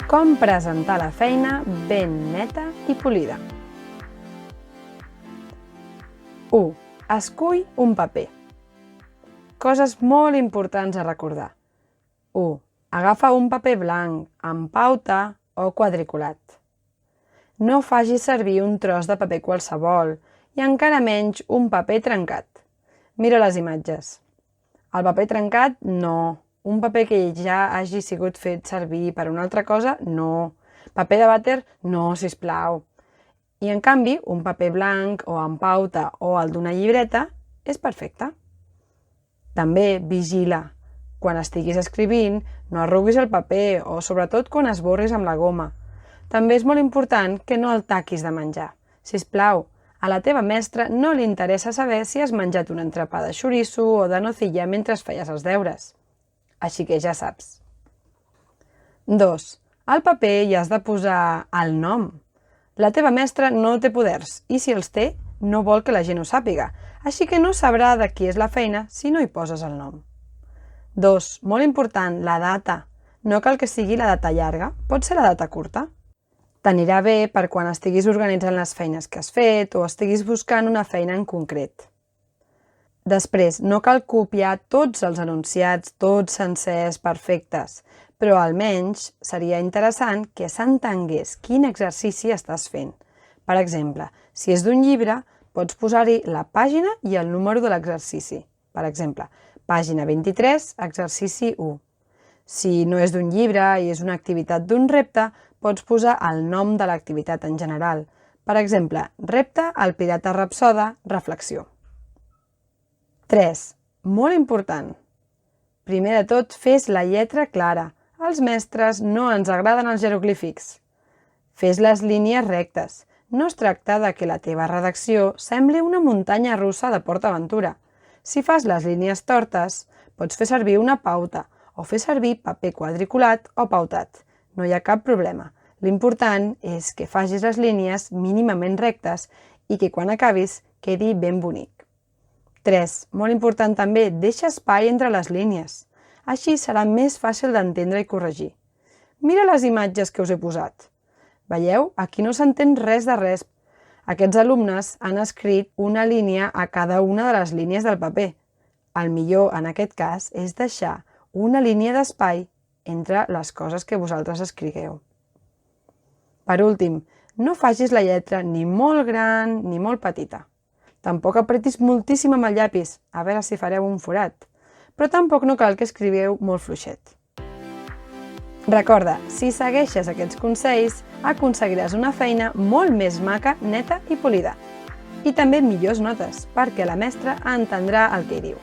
Com presentar la feina ben neta i polida. 1. Escull un paper. Coses molt importants a recordar. 1. Agafa un paper blanc, amb pauta o quadriculat. No facis servir un tros de paper qualsevol i encara menys un paper trencat. Mira les imatges. El paper trencat, no. Un paper que ja hagi sigut fet servir per una altra cosa, no. Paper de vàter, no, sisplau. I en canvi, un paper blanc o amb pauta o el d'una llibreta és perfecte. També vigila. Quan estiguis escrivint, no arruguis el paper o sobretot quan esborris amb la goma. També és molt important que no el taquis de menjar. Sisplau, a la teva mestra no li interessa saber si has menjat un entrepà de xoriço o de nocilla mentre feies els deures. Així que ja saps. 2. Al paper hi has de posar el nom. La teva mestra no té poders i si els té, no vol que la gent ho sàpiga, així que no sabrà de qui és la feina si no hi poses el nom. 2. Molt important, la data. No cal que sigui la data llarga, pot ser la data curta. T'anirà bé per quan estiguis organitzant les feines que has fet o estiguis buscant una feina en concret. Després, no cal copiar tots els enunciats, tots sencers, perfectes, però almenys seria interessant que s'entengués quin exercici estàs fent. Per exemple, si és d'un llibre, pots posar-hi la pàgina i el número de l'exercici. Per exemple, pàgina 23, exercici 1. Si no és d'un llibre i és una activitat d'un repte, pots posar el nom de l'activitat en general. Per exemple, repte al pirata rapsoda, reflexió. 3. Molt important. Primer de tot, fes la lletra clara. Als mestres no ens agraden els jeroglífics. Fes les línies rectes. No es tracta de que la teva redacció sembli una muntanya russa de PortAventura. Si fas les línies tortes, pots fer servir una pauta o fer servir paper quadriculat o pautat. No hi ha cap problema. L'important és que facis les línies mínimament rectes i que quan acabis quedi ben bonic. 3. Molt important també, deixa espai entre les línies. Així serà més fàcil d'entendre i corregir. Mira les imatges que us he posat. Veieu? Aquí no s'entén res de res. Aquests alumnes han escrit una línia a cada una de les línies del paper. El millor, en aquest cas, és deixar una línia d'espai entre les coses que vosaltres escrigueu. Per últim, no facis la lletra ni molt gran ni molt petita. Tampoc apretis moltíssim amb el llapis, a veure si fareu un forat. Però tampoc no cal que escriveu molt fluixet. Recorda, si segueixes aquests consells, aconseguiràs una feina molt més maca, neta i polida. I també millors notes, perquè la mestra entendrà el que hi diu.